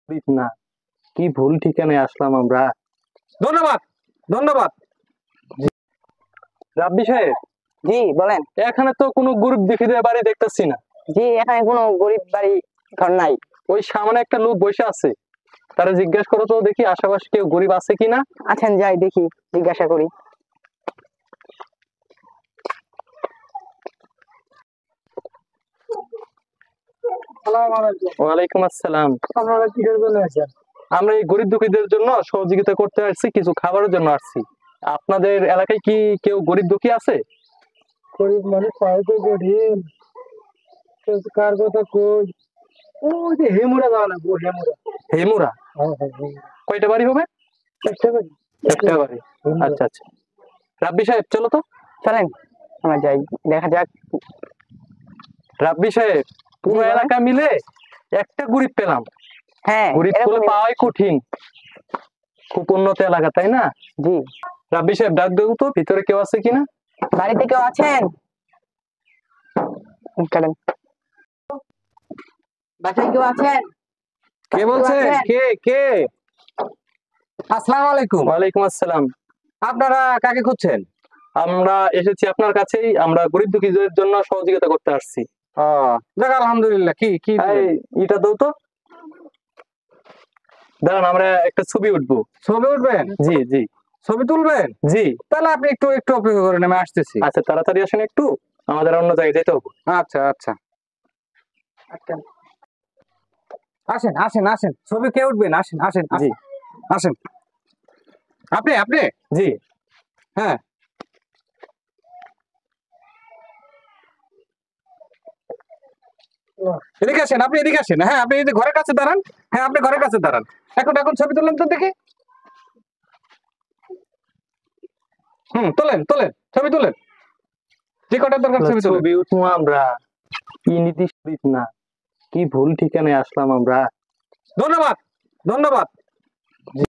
না, কি ভুল ঠিকানায় আসলাম আমরা। ধন্যবাদ, ধন্যবাদ। রাব্বি সাহেব, জি বলেন। এখানে তো কোনো গরিব দুঃখীদের বাড়ি দেখতেছি না। জি এখানে কোনো গরিব বাড়ি ঘর নাই। ওই সামনে একটা লোক বসে আছে, তারা জিজ্ঞেস করো তো দেখি আশেপাশে কেউ গরিব আছে কিনা। আছেন, যাই দেখি, জিজ্ঞাসা করি। ওয়ালাইকুম আসসালাম। আপনারা কি জন্য আছেন? আমরা এই গরিব দুঃখীদের জন্য সহযোগিতা করতে আসছি, কিছু খাবারের জন্য আসছি। আপনাদের এলাকায় কি কেউ গরিব দুঃখী আছে? গরিব মানে কত গরিব, কার কথা কই? ওই যে হেমুরা যাওয়া লাগবো, হেমুরা। হেমুরা? কয়টা বাড়ি হবে? একটা বাড়ি। একটা বাড়ি, আচ্ছা আচ্ছা। রাব্বি সাহেব চলো তো। চলেন আমরা যাই, দেখা যাক। রাব্বি সাহেব, পুরো জি, বলেন। এলাকা মিলে একটা গরিব পেলাম। হ্যাঁ গরিব গুলো এরকমই। পাওয়াই কঠিন, খুব উন্নত এলাকা তাই না? জি। রাব্বি সাহেব ডাক দেবো তো, ভিতরে কেউ আছে কিনা। বাড়িতে কেউ আছেন? চলেন। বাসায় কেউ আছেন? কে বলছেন? আছেন? কে কে? আসসালামু আলাইকুম। ওয়ালাইকুম আসসালাম। আপনারা কাকে খুঁজছেন? আমরা এসেছি আপনার কাছেই, আমরা গরিব দুঃখীদের জন্য সহযোগিতা করতে আসছি। ও, যাক আলহামদুলিল্লাহ। কি কি এই, এটা দাও তো। দাঁড়ান, আমরা একটা ছবি উঠবো। ছবি উঠবেন? জি জি ছবি তুলবেন? জি। তাহলে আপনি একটু একটু অপেক্ষা করেন, আমি আসতেছি। আচ্ছা, তাড়াতাড়ি আসেন একটু, আমাদের অন্য জায়গায় যেতে হবে। আচ্ছা আচ্ছা, আসেন আসেন আসেন, ছবি কে উঠবেন? আসেন আসেন জি আসেন। আপনি আপনি জি। হ্যাঁ, এদিকে আসেন, আপনি এদিকে আসেন। হ্যাঁ, আপনি এই যে ঘরের কাছে দাঁড়ান। হ্যাঁ, আপনি ঘরের কাছে দাঁড়ান। এখন এখন ছবি তুলেন তো দেখি। তোলেন তোলেন, ছবি তুলেন। যে কটার দরকার ছবি তুলেন। ছবি উঠবো আমরা, কি নীতি না, কি ভুল ঠিকানায় আসলাম আমরা। ধন্যবাদ, ধন্যবাদ।